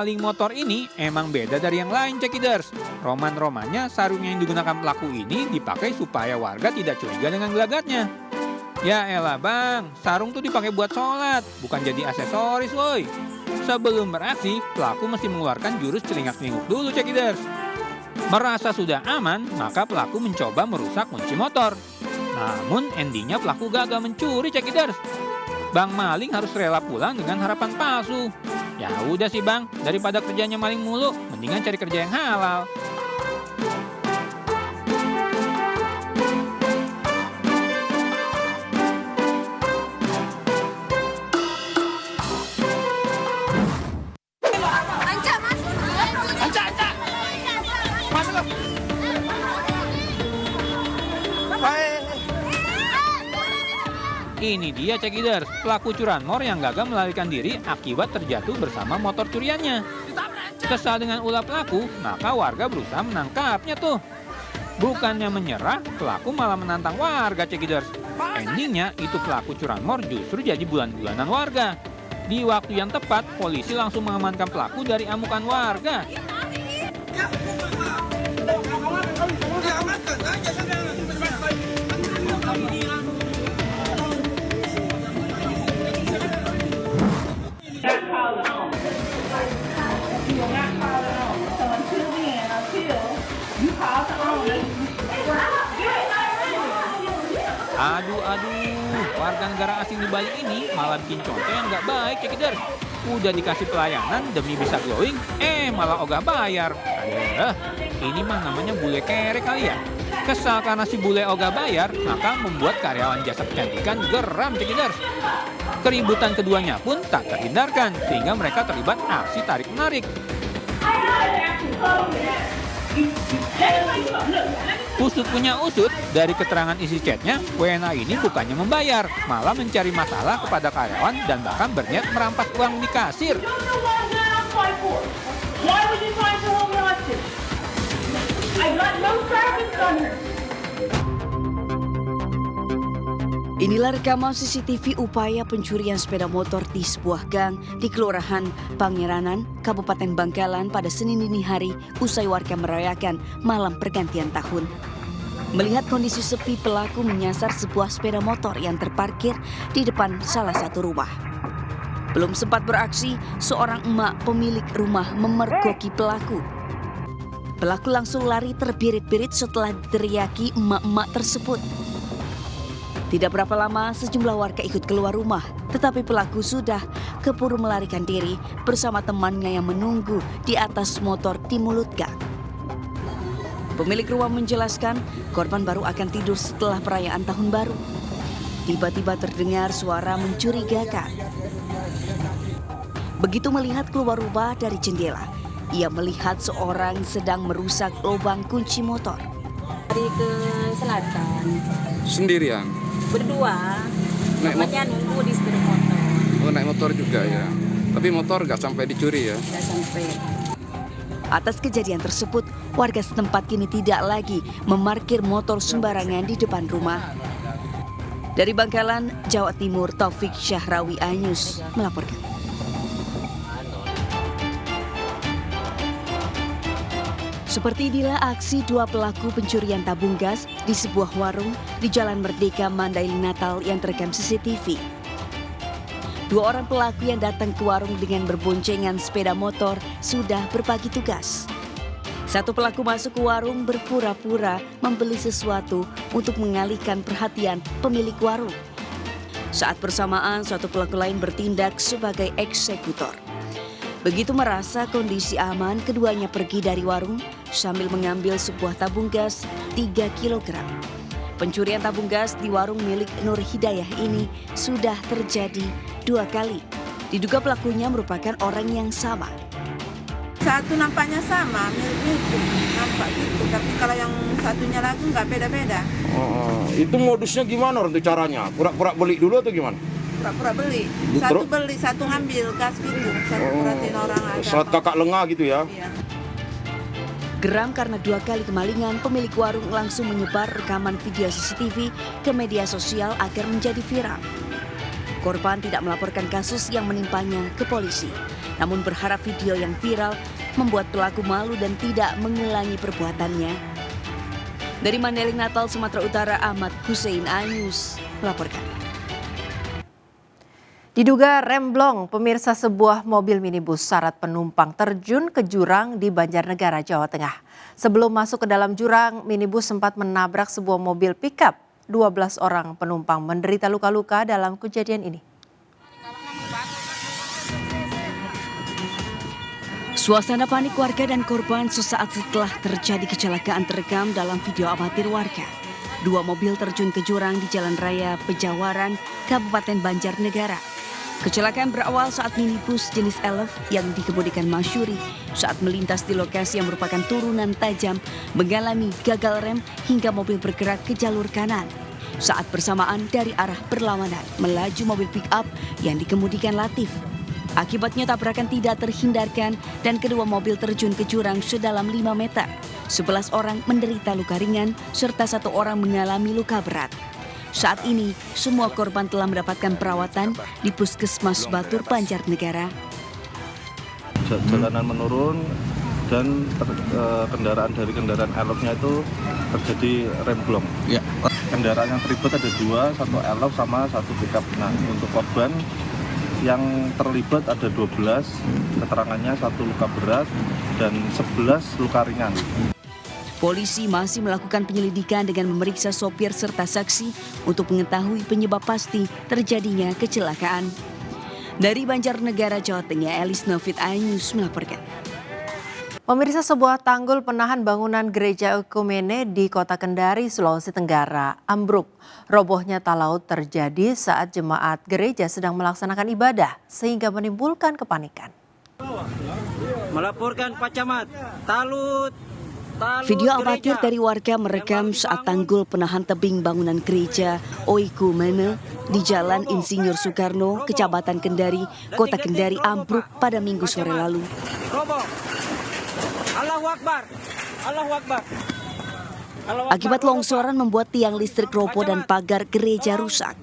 maling motor ini emang beda dari yang lain, cekiders. Roman-romannya sarung yang digunakan pelaku ini dipakai supaya warga tidak curiga dengan gelagatnya. Ya elah bang, sarung tuh dipakai buat sholat, bukan jadi aksesoris woi. Sebelum beraksi, pelaku mesti mengeluarkan jurus celingak-celinguk dulu, cekiders. Merasa sudah aman, maka pelaku mencoba merusak kunci motor. Namun endingnya pelaku gagal mencuri, cekiders. Bang maling harus rela pulang dengan harapan palsu. Ya udah sih bang, daripada kerjanya maling mulu, mendingan cari kerja yang halal. Ini dia cekiders, pelaku curanmor yang gagal melarikan diri akibat terjatuh bersama motor curiannya. Kesal dengan ulah pelaku, maka warga berusaha menangkapnya tuh. Bukannya menyerah, pelaku malah menantang warga, cekiders. Endingnya itu pelaku curanmor justru jadi bulan-bulanan warga. Di waktu yang tepat, polisi langsung mengamankan pelaku dari amukan warga. Aduh, warga negara asing di Bali ini malah bikin contoh yang nggak baik, cekiders. Udah dikasih pelayanan demi bisa glowing, malah ogah bayar. Aduh, ini mah namanya bule kere kali ya. Kesal karena si bule ogah bayar, maka membuat karyawan jasa kecantikan geram, cekiders. Keributan keduanya pun tak terhindarkan, sehingga mereka terlibat aksi tarik-menarik. Usut punya usut, dari keterangan isi chatnya, WNA ini bukannya membayar, malah mencari masalah kepada karyawan dan bahkan berniat merampas uang di kasir. Inilah rekaman CCTV upaya pencurian sepeda motor di sebuah gang di Kelurahan Pangeranan, Kabupaten Bangkalan pada Senin dini hari usai warga merayakan malam pergantian tahun. Melihat kondisi sepi, pelaku menyasar sebuah sepeda motor yang terparkir di depan salah satu rumah. Belum sempat beraksi, seorang emak pemilik rumah memergoki pelaku. Pelaku langsung lari terbirit-birit setelah teriaki emak-emak tersebut. Tidak berapa lama sejumlah warga ikut keluar rumah, tetapi pelaku sudah keburu melarikan diri bersama temannya yang menunggu di atas motor di mulut gang. Pemilik rumah menjelaskan korban baru akan tidur setelah perayaan tahun baru. Tiba-tiba terdengar suara mencurigakan. Begitu melihat keluar rumah dari jendela, ia melihat seorang sedang merusak lubang kunci motor. Dari ke selatan. Sendirian? Berdua. Naik Bapaknya nunggu di sepeda motor. Oh, naik motor juga ya. Tapi motor nggak sampai dicuri ya? Nggak sampai. Atas kejadian tersebut, warga setempat kini tidak lagi memarkir motor sembarangan di depan rumah. Dari Bangkalan, Jawa Timur, Taufik Syahrawi Anyus melaporkan. Seperti inilah aksi dua pelaku pencurian tabung gas di sebuah warung di Jalan Merdeka, Mandailing, Natal yang terekam CCTV. Dua orang pelaku yang datang ke warung dengan berboncengan sepeda motor sudah berbagi tugas. Satu pelaku masuk ke warung berpura-pura membeli sesuatu untuk mengalihkan perhatian pemilik warung. Saat bersamaan, suatu pelaku lain bertindak sebagai eksekutor. Begitu merasa kondisi aman, keduanya pergi dari warung sambil mengambil sebuah tabung gas 3 kg. Pencurian tabung gas di warung milik Nur Hidayah ini sudah terjadi 2 kali. Diduga pelakunya merupakan orang yang sama. Satu nampaknya sama, mirip-mirip, nampak gitu. Tapi kalau yang satunya lagi nggak beda-beda. Oh, itu modusnya gimana untuk caranya? Pura-pura beli dulu atau gimana? Pura-pura beli. Satu beli, satu ngambil gas gitu. Satu perhatiin orang ada. Saat kakak lengah gitu ya? Iya. Geram karena 2 kali kemalingan, pemilik warung langsung menyebar rekaman video CCTV ke media sosial agar menjadi viral. Korban tidak melaporkan kasus yang menimpanya ke polisi. namun berharap video yang viral membuat pelaku malu dan tidak mengulangi perbuatannya. Dari Mandailing, Natal, Sumatera Utara, Ahmad Hussein, iNews melaporkan. Diduga remblong, pemirsa, sebuah mobil minibus syarat penumpang terjun ke jurang di Banjarnegara, Jawa Tengah. Sebelum masuk ke dalam jurang, minibus sempat menabrak sebuah mobil pickup. 12 orang penumpang menderita luka-luka dalam kejadian ini. Suasana panik warga dan korban sesaat setelah terjadi kecelakaan terekam dalam video amatir warga. 2 mobil terjun ke jurang di Jalan Raya Pejawaran, Kabupaten Banjarnegara. Kecelakaan berawal saat minibus jenis Elf yang dikemudikan Masyuri saat melintas di lokasi yang merupakan turunan tajam mengalami gagal rem hingga mobil bergerak ke jalur kanan. Saat bersamaan dari arah berlawanan melaju mobil pick-up yang dikemudikan Latif. Akibatnya tabrakan tidak terhindarkan dan kedua mobil terjun ke jurang sedalam 5 meter. 11 orang menderita luka ringan serta 1 orang mengalami luka berat. Saat ini, semua korban telah mendapatkan perawatan di Puskesmas Batur, Banjarnegara. Jalanan menurun dan kendaraan elofnya itu terjadi remblong. Ya. Kendaraan yang terlibat ada 2, 1 elof sama 1 pickup. Nah, untuk korban yang terlibat ada 12, keterangannya 1 luka berat dan 11 luka ringan. Polisi masih melakukan penyelidikan dengan memeriksa sopir serta saksi untuk mengetahui penyebab pasti terjadinya kecelakaan. Dari Banjarnegara, Jawa Tengah, Elis Novit, iNews melaporkan. Pemirsa, sebuah tanggul penahan bangunan gereja Ekumene di Kota Kendari, Sulawesi Tenggara ambruk. Robohnya talaut terjadi saat jemaat gereja sedang melaksanakan ibadah sehingga menimbulkan kepanikan. Melaporkan Pak Camat, talut Video amatir dari warga merekam saat tanggul penahan tebing bangunan gereja Oikumene di Jalan Insinyur Soekarno, Kecamatan Kendari, Kota Kendari ambruk pada Minggu sore lalu. roboh. Allahu Akbar. Allahu Akbar. Akibat longsoran membuat tiang listrik roboh dan pagar gereja rusak.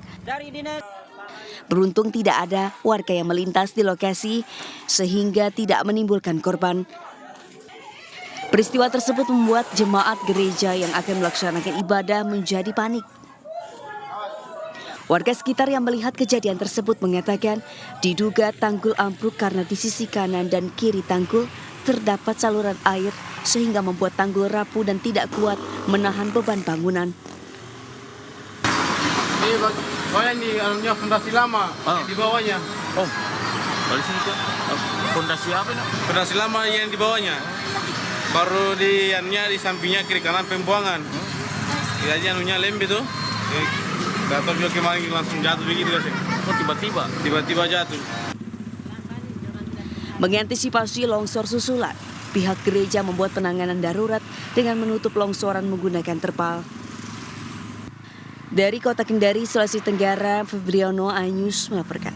Beruntung tidak ada warga yang melintas di lokasi sehingga tidak menimbulkan korban. Peristiwa tersebut membuat jemaat gereja yang akan melaksanakan ibadah menjadi panik. Warga sekitar yang melihat kejadian tersebut mengatakan diduga tanggul ambruk karena di sisi kanan dan kiri tanggul terdapat saluran air sehingga membuat tanggul rapuh dan tidak kuat menahan beban bangunan. Ini bagian di dalamnya fondasi lama di bawahnya. Oh, dari sini ke fondasi apa ini? Fondasi lama yang di bawahnya. Baru di sampingnya kiri kanan pembuangan. Jadi anunya lembek tuh. Gak tahu juga kemarin langsung jatuh begitu sih. Oh, tiba-tiba jatuh. Mengantisipasi longsor susulan, pihak gereja membuat penanganan darurat dengan menutup longsoran menggunakan terpal. Dari Kota Kendari, Sulawesi Tenggara, Febriono, iNews melaporkan.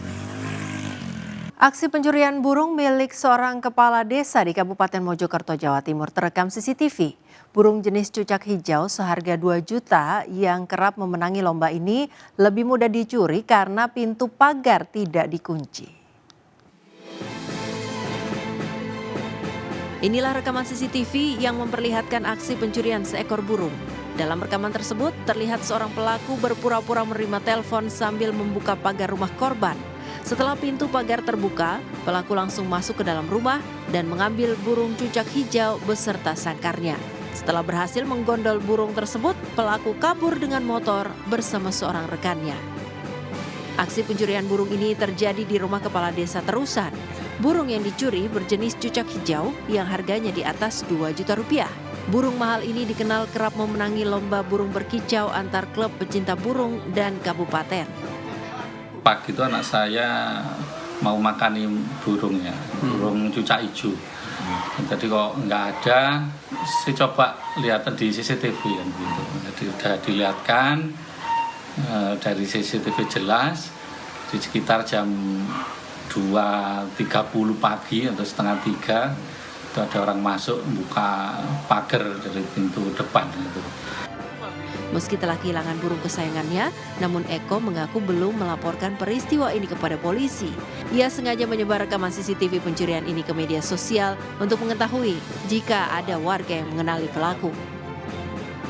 Aksi pencurian burung milik seorang kepala desa di Kabupaten Mojokerto, Jawa Timur terekam CCTV. Burung jenis cucak hijau seharga 2 juta yang kerap memenangi lomba ini lebih mudah dicuri karena pintu pagar tidak dikunci. Inilah rekaman CCTV yang memperlihatkan aksi pencurian seekor burung. Dalam rekaman tersebut terlihat seorang pelaku berpura-pura menerima telepon sambil membuka pagar rumah korban. Setelah pintu pagar terbuka, pelaku langsung masuk ke dalam rumah dan mengambil burung cucak hijau beserta sangkarnya. Setelah berhasil menggondol burung tersebut, pelaku kabur dengan motor bersama seorang rekannya. Aksi pencurian burung ini terjadi di rumah kepala desa Terusan. Burung yang dicuri berjenis cucak hijau yang harganya di atas 2 juta rupiah. Burung mahal ini dikenal kerap memenangi lomba burung berkicau antar klub pecinta burung dan kabupaten. Pagi itu anak saya mau makani burungnya, burung cucak hijau. Jadi kok nggak ada, saya coba lihat di CCTV kan gitu. Jadi udah dilihatkan dari CCTV jelas di sekitar jam 2.30 pagi atau setengah 3 itu ada orang masuk buka pagar dari pintu depan gitu. Meski telah kehilangan burung kesayangannya, namun Eko mengaku belum melaporkan peristiwa ini kepada polisi. Ia sengaja menyebar rekaman CCTV pencurian ini ke media sosial untuk mengetahui jika ada warga yang mengenali pelaku.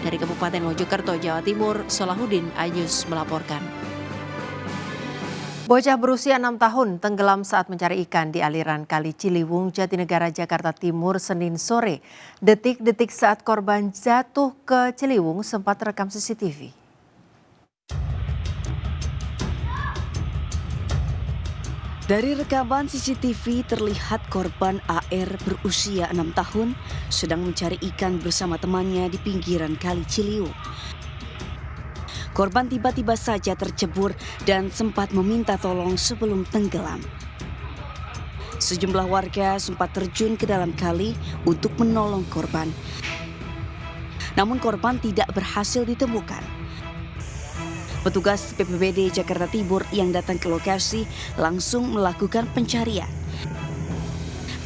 Dari Kabupaten Mojokerto, Jawa Timur, Solahuddin, iNews melaporkan. Bocah berusia 6 tahun tenggelam saat mencari ikan di aliran Kali Ciliwung, Jatinegara, Jakarta Timur, Senin sore. Detik-detik saat korban jatuh ke Ciliwung sempat terekam CCTV. Dari rekaman CCTV terlihat korban AR berusia 6 tahun sedang mencari ikan bersama temannya di pinggiran Kali Ciliwung. Korban tiba-tiba saja tercebur dan sempat meminta tolong sebelum tenggelam. Sejumlah warga sempat terjun ke dalam kali untuk menolong korban. Namun korban tidak berhasil ditemukan. Petugas BPBD Jakarta Timur yang datang ke lokasi langsung melakukan pencarian.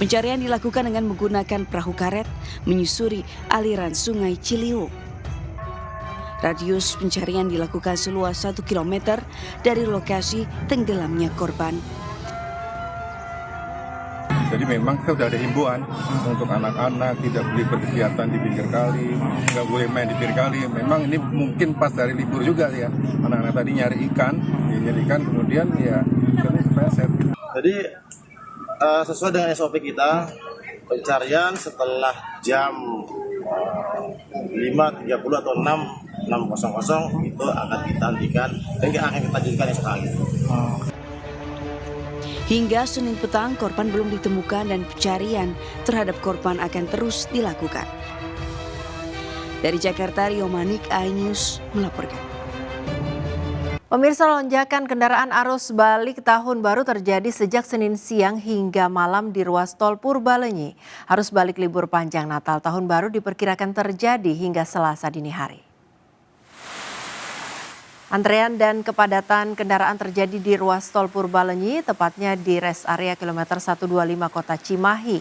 Pencarian dilakukan dengan menggunakan perahu karet menyusuri aliran Sungai Ciliwung. Radius pencarian dilakukan seluas 1 km dari lokasi tenggelamnya korban. Jadi memang kita sudah ada himbauan untuk anak-anak tidak boleh berkegiatan di pinggir kali, nggak boleh main di pinggir kali. Memang ini mungkin pas dari libur juga ya. Anak-anak tadi nyari ikan kemudian ya ikannya kepleset. Jadi sesuai dengan SOP kita, pencarian setelah jam 5.30 atau 6.00 itu akan kita hentikan dan akan kita jadikan esok hari. Hingga Senin petang korban belum ditemukan dan pencarian terhadap korban akan terus dilakukan. Dari Jakarta, Rio Manik, iNews melaporkan. Pemirsa, lonjakan kendaraan arus balik tahun baru terjadi sejak Senin siang hingga malam di ruas tol Purbalenyi. Arus balik libur panjang Natal tahun baru diperkirakan terjadi hingga Selasa dini hari. Antrean dan kepadatan kendaraan terjadi di ruas tol Purbalenyi, tepatnya di rest area kilometer 125 Kota Cimahi.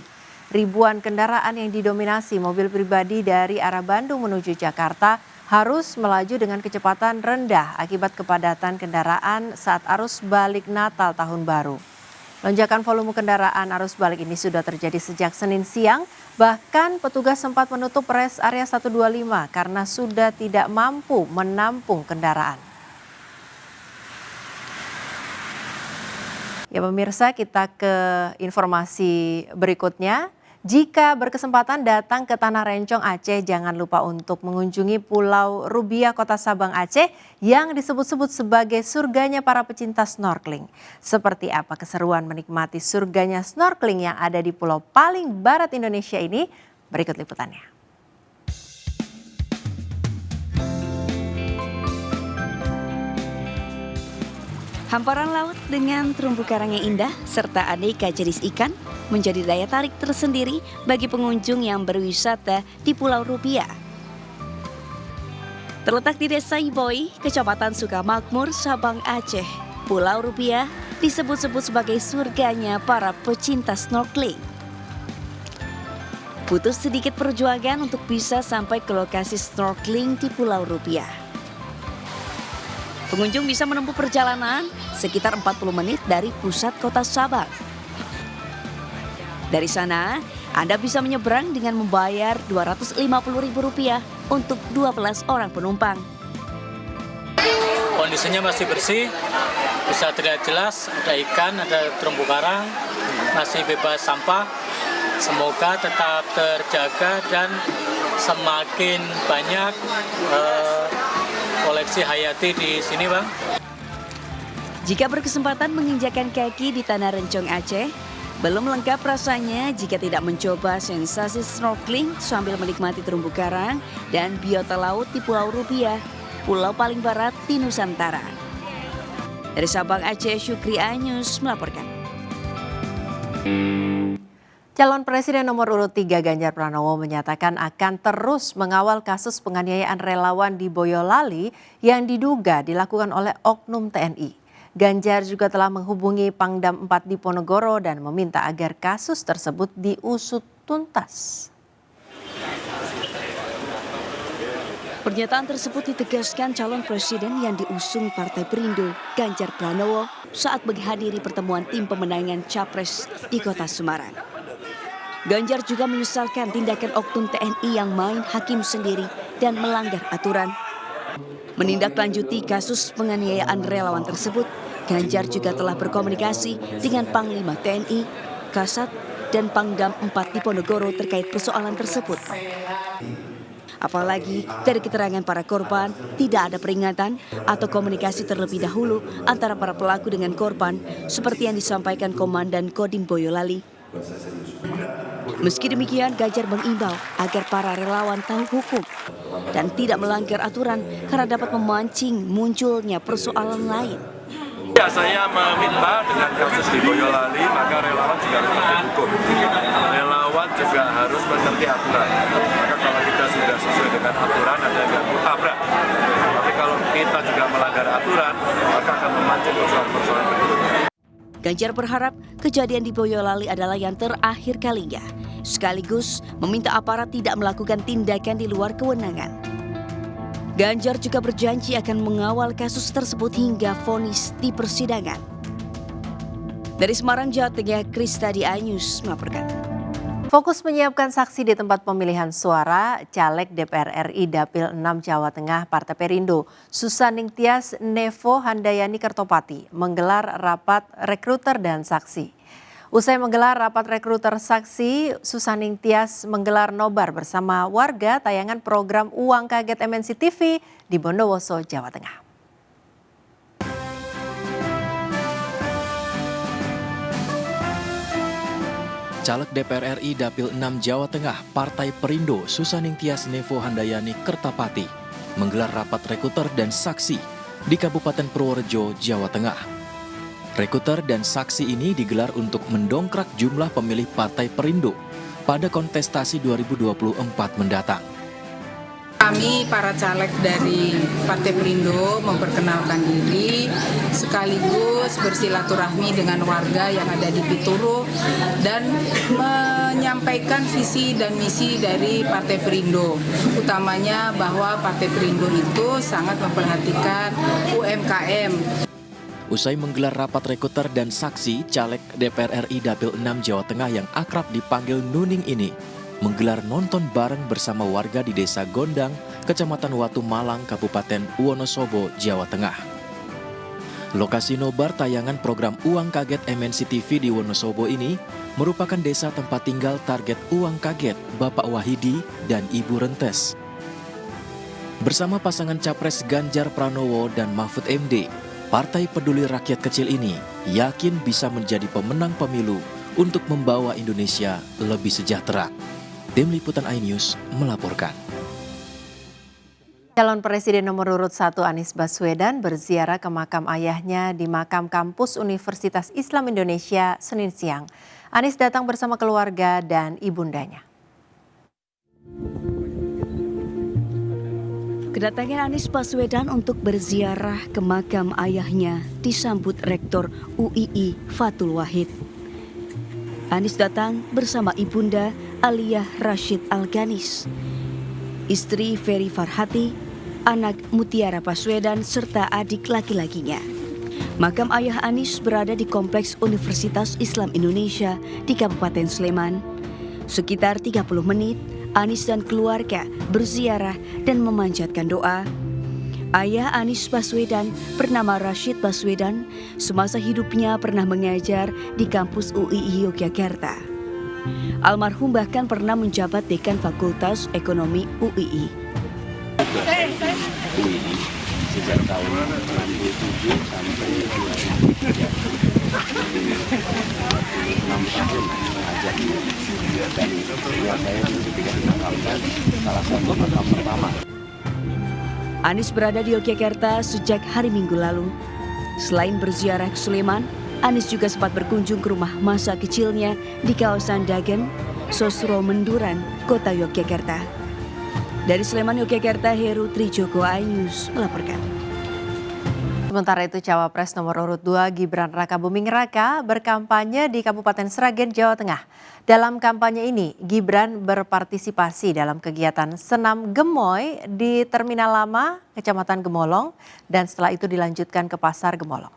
Ribuan kendaraan yang didominasi mobil pribadi dari arah Bandung menuju Jakarta harus melaju dengan kecepatan rendah akibat kepadatan kendaraan saat arus balik Natal tahun baru. Lonjakan volume kendaraan arus balik ini sudah terjadi sejak Senin siang, bahkan petugas sempat menutup rest area 125 karena sudah tidak mampu menampung kendaraan. Ya pemirsa, kita ke informasi berikutnya. Jika berkesempatan datang ke Tanah Rencong Aceh, jangan lupa untuk mengunjungi Pulau Rubiah, Kota Sabang, Aceh yang disebut-sebut sebagai surganya para pecinta snorkeling. Seperti apa keseruan menikmati surganya snorkeling yang ada di pulau paling barat Indonesia ini? Berikut liputannya. Hamparan laut dengan terumbu karang yang indah serta aneka jenis ikan menjadi daya tarik tersendiri bagi pengunjung yang berwisata di Pulau Rubiah. Terletak di Desa Iboi, Kecamatan Sukamakmur, Sabang, Aceh, Pulau Rubiah disebut-sebut sebagai surganya para pecinta snorkeling. Butuh sedikit perjuangan untuk bisa sampai ke lokasi snorkeling di Pulau Rubiah. Pengunjung bisa menempuh perjalanan sekitar 40 menit dari pusat kota Sabang. Dari sana, Anda bisa menyeberang dengan membayar Rp250.000 untuk 12 orang penumpang. Kondisinya masih bersih, bisa terlihat jelas, ada ikan, ada terumbu karang, masih bebas sampah. Semoga tetap terjaga dan semakin banyak koleksi hayati di sini, Bang. Jika berkesempatan menginjakan kaki di Tanah Rencong Aceh, belum lengkap rasanya jika tidak mencoba sensasi snorkeling sambil menikmati terumbu karang dan biota laut di Pulau Rubiah, pulau paling barat di Nusantara. Dari Sabang, Aceh, Syukri, iNews melaporkan. Calon Presiden nomor urut 3 Ganjar Pranowo menyatakan akan terus mengawal kasus penganiayaan relawan di Boyolali yang diduga dilakukan oleh oknum TNI. Ganjar juga telah menghubungi Pangdam 4 Diponegoro dan meminta agar kasus tersebut diusut tuntas. Pernyataan tersebut ditegaskan calon presiden yang diusung Partai Perindo, Ganjar Pranowo, saat menghadiri pertemuan tim pemenangan Capres di Kota Semarang. Ganjar juga menyesalkan tindakan oknum TNI yang main hakim sendiri dan melanggar aturan. Menindaklanjuti kasus penganiayaan relawan tersebut, Ganjar juga telah berkomunikasi dengan Panglima TNI, Kasat, dan Pangdam 4 di Ponorogo terkait persoalan tersebut. Apalagi dari keterangan para korban, tidak ada peringatan atau komunikasi terlebih dahulu antara para pelaku dengan korban, seperti yang disampaikan Komandan Kodim Boyolali. Meski demikian, Ganjar mengimbau agar para relawan tahu hukum dan tidak melanggar aturan karena dapat memancing munculnya persoalan lain. Ya, saya meminta dengan kasus di Boyolali, maka relawan juga harus mengerti hukum. Relawan juga harus mengerti aturan. Maka kalau kita sudah sesuai dengan aturan, ada yang tabrak. Tapi kalau kita juga melanggar aturan, maka akan memancing persoalan-persoalan berikutnya. Ganjar berharap kejadian di Boyolali adalah yang terakhir kalinya, sekaligus meminta aparat tidak melakukan tindakan di luar kewenangan. Ganjar juga berjanji akan mengawal kasus tersebut hingga vonis di persidangan. Dari Semarang, Jawa Tengah, Kristadi Anyus melaporkan. Fokus menyiapkan saksi di tempat pemilihan suara, Caleg DPR RI Dapil 6 Jawa Tengah Partai Perindo, Susaning Tias Nevo Handayani Kertopati, menggelar rapat rekruter dan saksi. Usai menggelar rapat rekruter saksi, Susaning Tias menggelar nobar bersama warga tayangan program Uang Kaget MNC TV di Bondowoso, Jawa Tengah. Caleg DPR RI Dapil 6 Jawa Tengah Partai Perindo Susaning Tias Nevo Handayani Kertapati menggelar rapat rekruter dan saksi di Kabupaten Purworejo, Jawa Tengah. Rekruter dan saksi ini digelar untuk mendongkrak jumlah pemilih Partai Perindo pada kontestasi 2024 mendatang. Kami para caleg dari Partai Perindo memperkenalkan diri sekaligus bersilaturahmi dengan warga yang ada di Pituro dan menyampaikan visi dan misi dari Partai Perindo. Utamanya bahwa Partai Perindo itu sangat memperhatikan UMKM. Usai menggelar rapat rekruter dan saksi, caleg DPR RI Dapil 6 Jawa Tengah yang akrab dipanggil Nuning ini menggelar nonton bareng bersama warga di Desa Gondang, Kecamatan Watu Malang, Kabupaten Wonosobo, Jawa Tengah. Lokasi nobar tayangan program Uang Kaget MNC TV di Wonosobo ini merupakan desa tempat tinggal target Uang Kaget Bapak Wahidi dan Ibu Rentes. Bersama pasangan Capres Ganjar Pranowo dan Mahfud MD, Partai Peduli Rakyat kecil ini yakin bisa menjadi pemenang pemilu untuk membawa Indonesia lebih sejahtera. Tim Liputan iNews melaporkan. Calon Presiden nomor urut 1 Anies Baswedan berziarah ke makam ayahnya di makam kampus Universitas Islam Indonesia Senin siang. Anies datang bersama keluarga dan ibundanya. Kedatangan Anies Baswedan untuk berziarah ke makam ayahnya disambut Rektor UII Fatul Wahid. Anies datang bersama ibunda Aliyah Rashid Alganis, istri Ferry Farhati, anak Mutiara Baswedan serta adik laki-lakinya. Makam ayah Anies berada di Kompleks Universitas Islam Indonesia di Kabupaten Sleman. Sekitar 30 menit, Anies dan keluarga berziarah dan memanjatkan doa. Ayah Anies Baswedan bernama Rashid Baswedan, semasa hidupnya pernah mengajar di kampus UII Yogyakarta. Almarhum bahkan pernah menjabat Dekan Fakultas Ekonomi UII. UII sejak tahun 2007 sampai 2006 tahun mengajar di dan saya dulu ketika dimakamkan salah satu makam pertama. Anies berada di Yogyakarta sejak hari Minggu lalu. Selain berziarah ke Sleman, Anies juga sempat berkunjung ke rumah masa kecilnya di kawasan Dagen, Sosro Menduran, Kota Yogyakarta. Dari Sleman, Yogyakarta, Heru Trijoko iNews melaporkan. Sementara itu Cawapres nomor urut 2 Gibran Rakabuming Raka berkampanye di Kabupaten Sragen, Jawa Tengah. Dalam kampanye ini, Gibran berpartisipasi dalam kegiatan senam gemoy di Terminal Lama, Kecamatan Gemolong, dan setelah itu dilanjutkan ke Pasar Gemolong.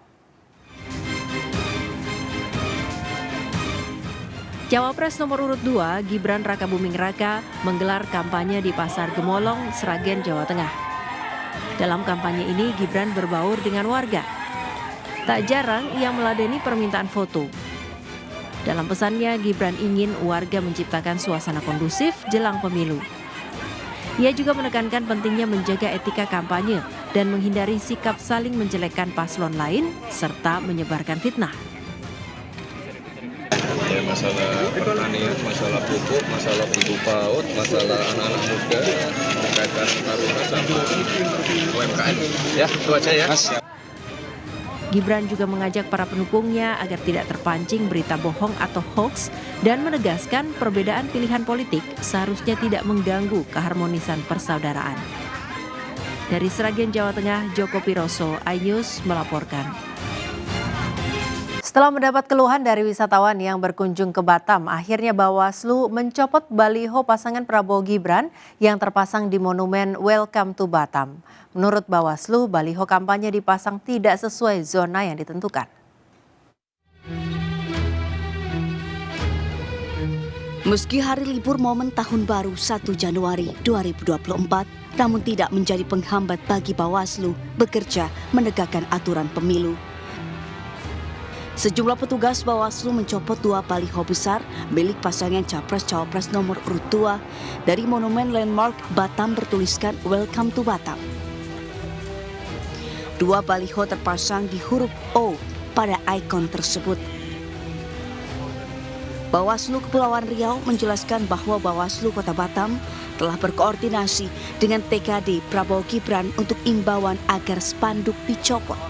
Cawapres nomor urut 2 Gibran Rakabuming Raka menggelar kampanye di Pasar Gemolong, Sragen, Jawa Tengah. Dalam kampanye ini, Gibran berbaur dengan warga. Tak jarang ia meladeni permintaan foto. Dalam pesannya, Gibran ingin warga menciptakan suasana kondusif jelang pemilu. Ia juga menekankan pentingnya menjaga etika kampanye dan menghindari sikap saling menjelekkan paslon lain serta menyebarkan fitnah. Ya, masalah pertanian, masalah pupuk, masalah ibu PAUD, masalah anak-anak muda, berkaitan taruna sama UMKM. Ya, itu aja ya. Gibran juga mengajak para pendukungnya agar tidak terpancing berita bohong atau hoax dan menegaskan perbedaan pilihan politik seharusnya tidak mengganggu keharmonisan persaudaraan. Dari Sragen, Jawa Tengah, Joko Piroso, iNews melaporkan. Setelah mendapat keluhan dari wisatawan yang berkunjung ke Batam, akhirnya Bawaslu mencopot baliho pasangan Prabowo Gibran yang terpasang di monumen Welcome to Batam. Menurut Bawaslu, baliho kampanye dipasang tidak sesuai zona yang ditentukan. Meski hari libur momen Tahun Baru 1 Januari 2024, namun tidak menjadi penghambat bagi Bawaslu bekerja menegakkan aturan pemilu. Sejumlah petugas Bawaslu mencopot 2 baliho besar milik pasangan Capres-Cawapres nomor urut 2 dari monumen landmark Batam bertuliskan Welcome to Batam. 2 baliho terpasang di huruf O pada ikon tersebut. Bawaslu Kepulauan Riau menjelaskan bahwa Bawaslu Kota Batam telah berkoordinasi dengan TKD Prabowo Gibran untuk imbauan agar spanduk dicopot.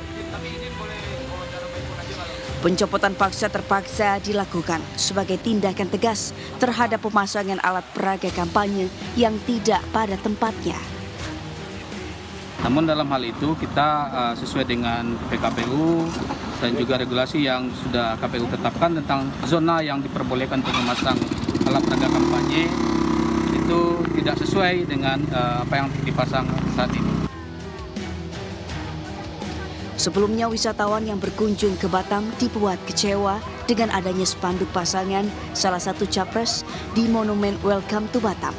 Pencopotan paksa terpaksa dilakukan sebagai tindakan tegas terhadap pemasangan alat peraga kampanye yang tidak pada tempatnya. Namun dalam hal itu kita sesuai dengan PKPU dan juga regulasi yang sudah KPU tetapkan tentang zona yang diperbolehkan untuk memasang alat peraga kampanye itu tidak sesuai dengan apa yang dipasang saat ini. Sebelumnya wisatawan yang berkunjung ke Batam dibuat kecewa dengan adanya spanduk pasangan salah satu capres di monumen Welcome to Batam.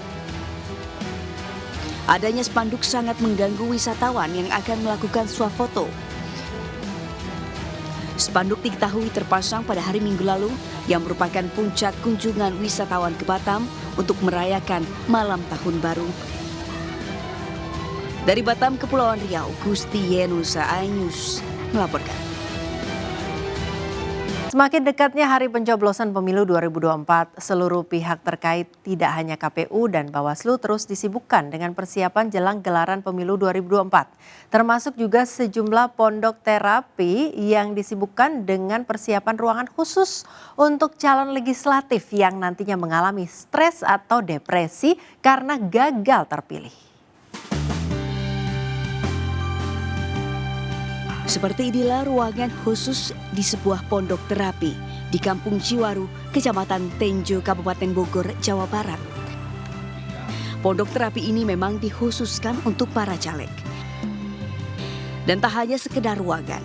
Adanya spanduk sangat mengganggu wisatawan yang akan melakukan swafoto. Spanduk diketahui terpasang pada hari Minggu lalu yang merupakan puncak kunjungan wisatawan ke Batam untuk merayakan malam Tahun Baru. Dari Batam, Kepulauan Riau, Gusti Yenusa, iNews melaporkan. Semakin dekatnya hari pencoblosan pemilu 2024, seluruh pihak terkait tidak hanya KPU dan Bawaslu terus disibukkan dengan persiapan jelang gelaran pemilu 2024. Termasuk juga sejumlah pondok terapi yang disibukkan dengan persiapan ruangan khusus untuk calon legislatif yang nantinya mengalami stres atau depresi karena gagal terpilih. Seperti inilah ruangan khusus di sebuah pondok terapi di Kampung Ciwaru, Kecamatan Tenjo, Kabupaten Bogor, Jawa Barat. Pondok terapi ini memang dikhususkan untuk para caleg. Dan tak hanya sekedar ruangan,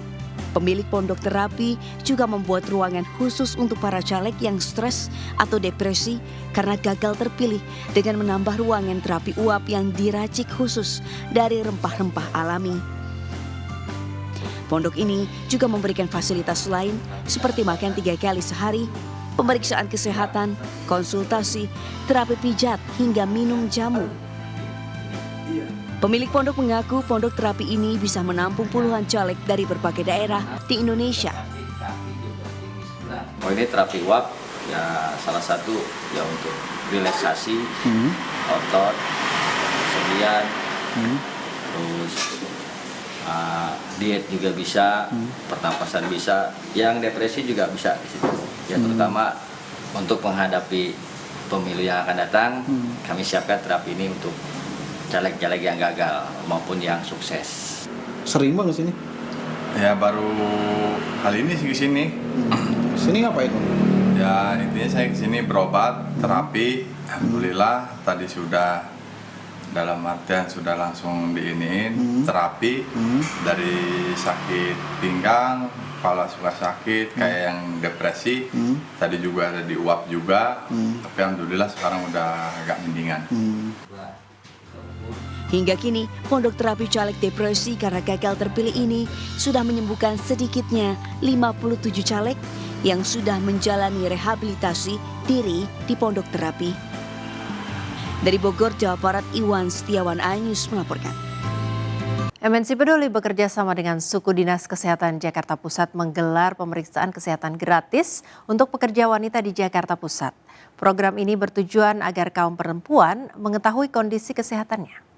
pemilik pondok terapi juga membuat ruangan khusus untuk para caleg yang stres atau depresi karena gagal terpilih dengan menambah ruangan terapi uap yang diracik khusus dari rempah-rempah alami. Pondok ini juga memberikan fasilitas lain seperti makan 3 kali sehari, pemeriksaan kesehatan, konsultasi, terapi pijat, hingga minum jamu. Pemilik pondok mengaku pondok terapi ini bisa menampung puluhan caleg dari berbagai daerah di Indonesia. Oh, ini terapi uap ya salah satu ya untuk relaksasi, otot, sebian, terus diet juga bisa, pernapasan bisa, yang depresi juga bisa di situ. Ya terutama untuk menghadapi pemilu yang akan datang, kami siapkan terapi ini untuk caleg-caleg yang gagal maupun yang sukses. Sering bang kesini? Ya baru kali ini sih kesini. Sini ngapain? Ya intinya saya kesini berobat, terapi. Alhamdulillah tadi sudah dalam artian sudah langsung diiniin terapi dari sakit pinggang, kepala suka sakit, kayak yang depresi. Tadi juga ada di uap juga, tapi alhamdulillah sekarang udah agak mendingan. Hingga kini, pondok terapi caleg depresi karena gagal terpilih ini sudah menyembuhkan sedikitnya 57 caleg yang sudah menjalani rehabilitasi diri di pondok terapi. Dari Bogor, Jawa Barat, Iwan Setiawan, iNews melaporkan. MNC Peduli bekerja sama dengan Suku Dinas Kesehatan Jakarta Pusat menggelar pemeriksaan kesehatan gratis untuk pekerja wanita di Jakarta Pusat. Program ini bertujuan agar kaum perempuan mengetahui kondisi kesehatannya.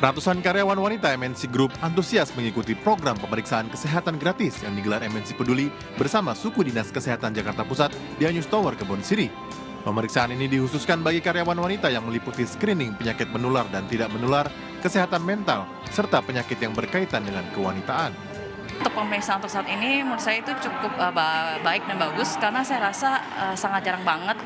Ratusan karyawan wanita MNC Group antusias mengikuti program pemeriksaan kesehatan gratis yang digelar MNC Peduli bersama Suku Dinas Kesehatan Jakarta Pusat di iNews Tower Kebon Siri. Pemeriksaan ini dikhususkan bagi karyawan wanita yang meliputi screening penyakit menular dan tidak menular, kesehatan mental, serta penyakit yang berkaitan dengan kewanitaan. Untuk pemeriksaan untuk saat ini menurut saya itu cukup baik dan bagus karena saya rasa sangat jarang banget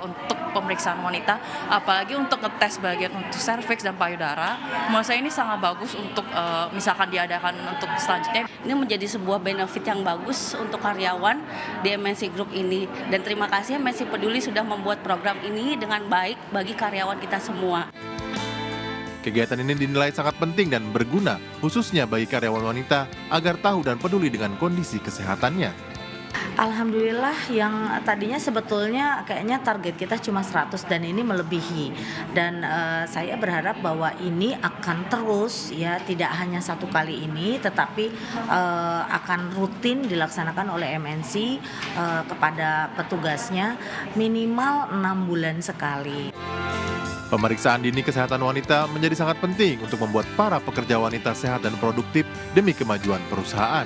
untuk pemeriksaan wanita, apalagi untuk ngetes bagian untuk serviks dan payudara. Menurut saya ini sangat bagus untuk misalkan diadakan untuk selanjutnya. Ini menjadi sebuah benefit yang bagus untuk karyawan di MNC Group ini, dan terima kasih MNC Peduli sudah membuat program ini dengan baik bagi karyawan kita semua. Kegiatan ini dinilai sangat penting dan berguna, khususnya bagi karyawan wanita agar tahu dan peduli dengan kondisi kesehatannya. Alhamdulillah yang tadinya sebetulnya kayaknya target kita cuma 100 dan ini melebihi. Dan saya berharap bahwa ini akan terus ya, tidak hanya satu kali ini tetapi akan rutin dilaksanakan oleh MNC kepada petugasnya minimal 6 bulan sekali. Pemeriksaan dini kesehatan wanita menjadi sangat penting untuk membuat para pekerja wanita sehat dan produktif demi kemajuan perusahaan.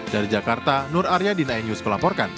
Dari Jakarta, Nur Aryadina, iNews melaporkan.